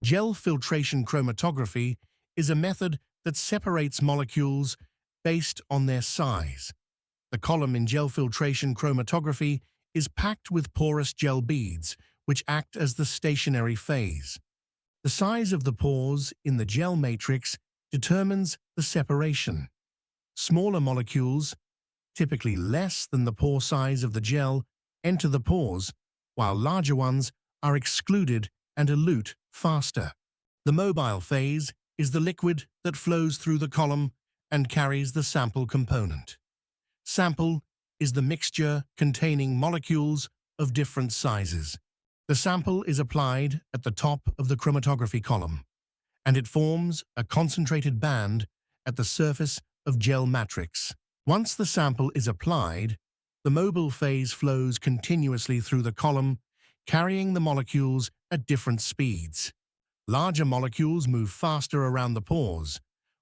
Gel filtration chromatography is a method that separates molecules based on their size. The column in gel filtration chromatography is packed with porous gel beads, which act as the stationary phase. The size of the pores in the gel matrix determines the separation. Smaller molecules, typically less than the pore size of the gel, enter the pores, while larger ones are excluded and elute faster. The mobile phase is the liquid that flows through the column and carries the sample component. Sample is the mixture containing molecules of different sizes. The sample is applied at the top of the chromatography column, and it forms a concentrated band at the surface of gel matrix. Once the sample is applied, the mobile phase flows continuously through the column, carrying the molecules at different speeds. Larger molecules move faster around the pores,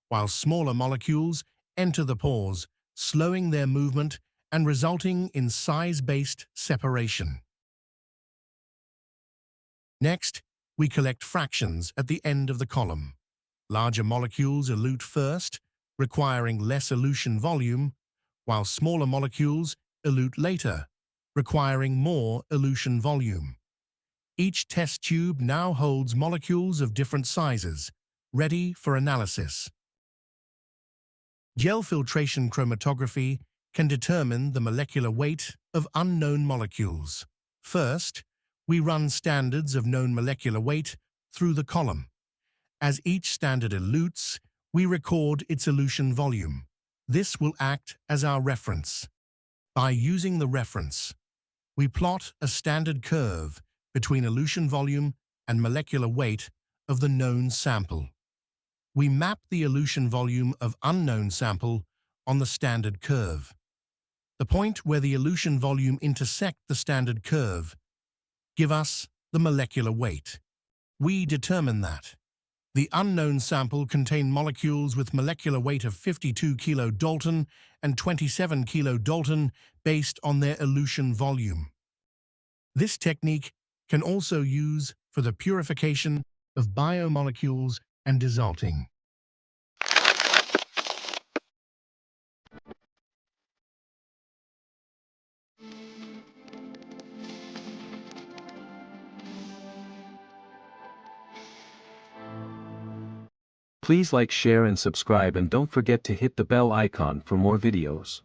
while smaller molecules enter the pores, slowing their movement and resulting in size-based separation. Next, we collect fractions at the end of the column. Larger molecules elute first, requiring less elution volume, while smaller molecules elute later, requiring more elution volume. Each test tube now holds molecules of different sizes, ready for analysis. Gel filtration chromatography can determine the molecular weight of unknown molecules. First, we run standards of known molecular weight through the column. As each standard elutes, we record its elution volume. This will act as our reference. By using the reference, we plot a standard curve between elution volume and molecular weight of the known sample. We map the elution volume of unknown sample on the standard curve. The point where the elution volume intersect the standard curve give us the molecular weight. We determine that the unknown sample contained molecules with molecular weight of 52 kilodalton and 27 kilodalton based on their elution volume. This technique can also use for the purification of biomolecules and desalting. Please like, share and subscribe, and don't forget to hit the bell icon for more videos.